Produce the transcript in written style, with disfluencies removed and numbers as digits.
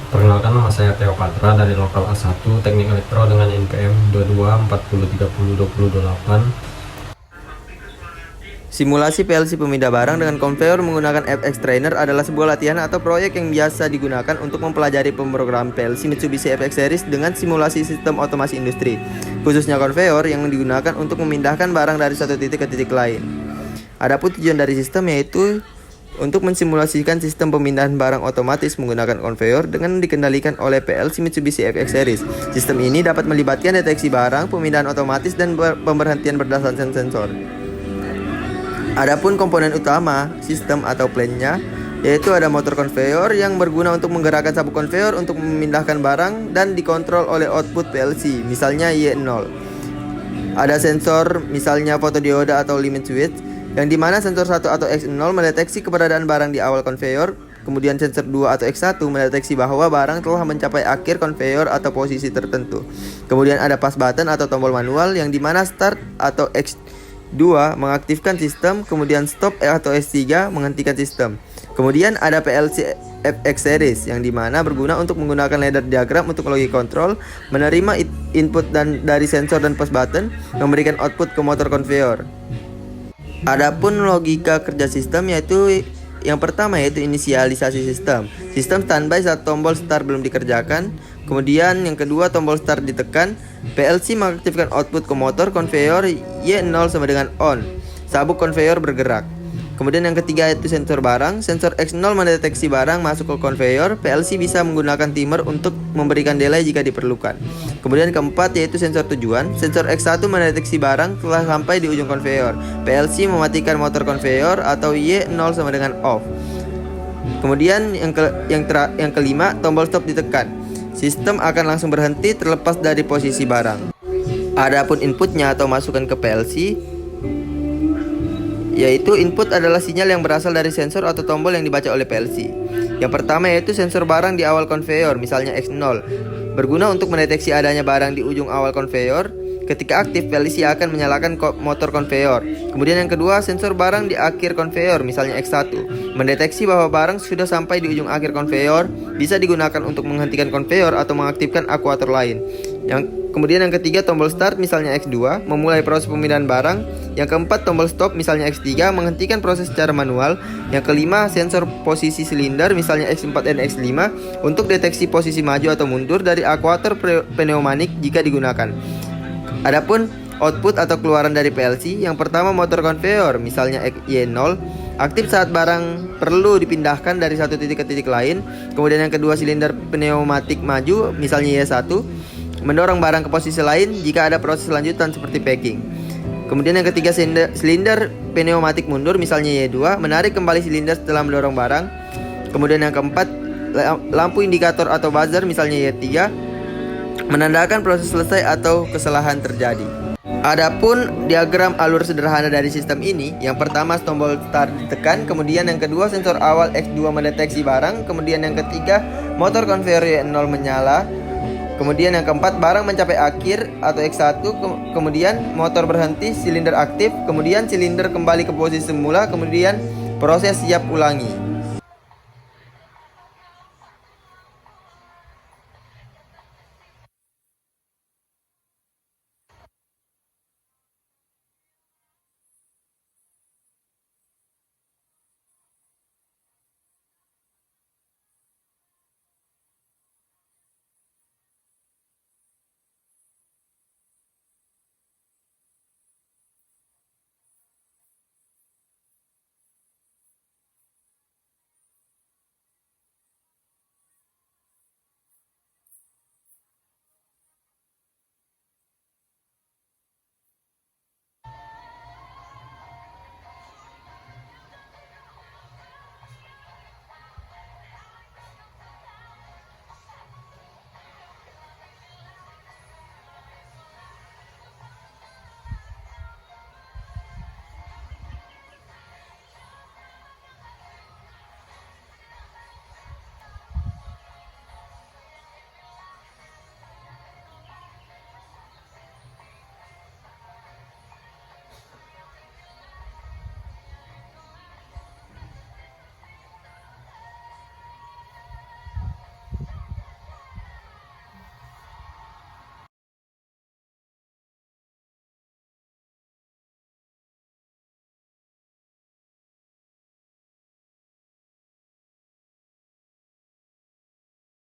Perkenalkan, nama saya Theo Patra dari Lokal A1 Teknik Elektro dengan NPM 2240302028. Simulasi PLC pemindah barang dengan konveyor menggunakan FX Trainer adalah sebuah latihan atau proyek yang biasa digunakan untuk mempelajari pemrograman PLC Mitsubishi FX Series dengan simulasi sistem otomasi industri, khususnya konveyor yang digunakan untuk memindahkan barang dari satu titik ke titik lain. Adapun tujuan dari sistem yaitu untuk mensimulasikan sistem pemindahan barang otomatis menggunakan konveyor dengan dikendalikan oleh PLC Mitsubishi FX Series. Sistem ini dapat melibatkan deteksi barang, pemindahan otomatis, dan pemberhentian berdasarkan sensor. Adapun komponen utama sistem atau plan-nya yaitu ada motor konveyor yang berguna untuk menggerakkan sabuk konveyor untuk memindahkan barang dan dikontrol oleh output PLC, misalnya Y0. Ada sensor, misalnya fotodioda atau limit switch, yang dimana sensor 1 atau X0 mendeteksi keberadaan barang di awal konveyor, kemudian sensor 2 atau X1 mendeteksi bahwa barang telah mencapai akhir konveyor atau posisi tertentu. Kemudian ada push button atau tombol manual yang dimana start atau X2 mengaktifkan sistem, kemudian stop atau S3 menghentikan sistem. Kemudian ada PLC FX Series yang dimana berguna untuk menggunakan ladder diagram untuk logic control, menerima input dari sensor dan push button, memberikan output ke motor konveyor. Adapun logika kerja sistem yaitu yang pertama yaitu inisialisasi sistem. Sistem standby saat tombol start belum dikerjakan. Kemudian yang kedua, tombol start ditekan, PLC mengaktifkan output ke motor konveyor Y0 sama dengan on. Sabuk konveyor bergerak. Kemudian yang ketiga yaitu sensor barang. Sensor X0 mendeteksi barang masuk ke konveyor. PLC bisa menggunakan timer untuk memberikan delay jika diperlukan. Kemudian keempat yaitu sensor tujuan. Sensor X1 mendeteksi barang telah sampai di ujung konveyor. PLC mematikan motor konveyor atau Y0 sama dengan off. Kemudian yang kelima, tombol stop ditekan. Sistem akan langsung berhenti terlepas dari posisi barang. Adapun inputnya atau masukan ke PLC yaitu input adalah sinyal yang berasal dari sensor atau tombol yang dibaca oleh PLC. Yang pertama yaitu sensor barang di awal konveyor, misalnya X0, berguna untuk mendeteksi adanya barang di ujung awal konveyor. Ketika aktif, PLC akan menyalakan motor konveyor. Kemudian yang kedua, sensor barang di akhir konveyor, misalnya X1, mendeteksi bahwa barang sudah sampai di ujung akhir konveyor, bisa digunakan untuk menghentikan konveyor atau mengaktifkan akuator lain. Kemudian yang ketiga, tombol start misalnya X2 memulai proses pemindahan barang. Yang keempat, tombol stop misalnya X3 menghentikan proses secara manual. Yang kelima, sensor posisi silinder misalnya X4 dan X5 untuk deteksi posisi maju atau mundur dari akuator pneumatik jika digunakan. Adapun output atau keluaran dari PLC, yang pertama motor konveyor misalnya Y0 aktif saat barang perlu dipindahkan dari satu titik ke titik lain. Kemudian yang kedua, silinder pneumatik maju misalnya Y1 mendorong barang ke posisi lain jika ada proses lanjutan seperti packing. Kemudian yang ketiga, silinder pneumatik mundur misalnya Y2 menarik kembali silinder setelah mendorong barang. Kemudian yang keempat, lampu indikator atau buzzer misalnya Y3 menandakan proses selesai atau kesalahan terjadi. Adapun diagram alur sederhana dari sistem ini, yang pertama tombol start ditekan, kemudian yang kedua sensor awal X2 mendeteksi barang, kemudian yang ketiga motor konveyor Y0 menyala, kemudian yang keempat barang mencapai akhir atau X1, kemudian motor berhenti, silinder aktif, kemudian silinder kembali ke posisi semula, kemudian proses siap ulangi.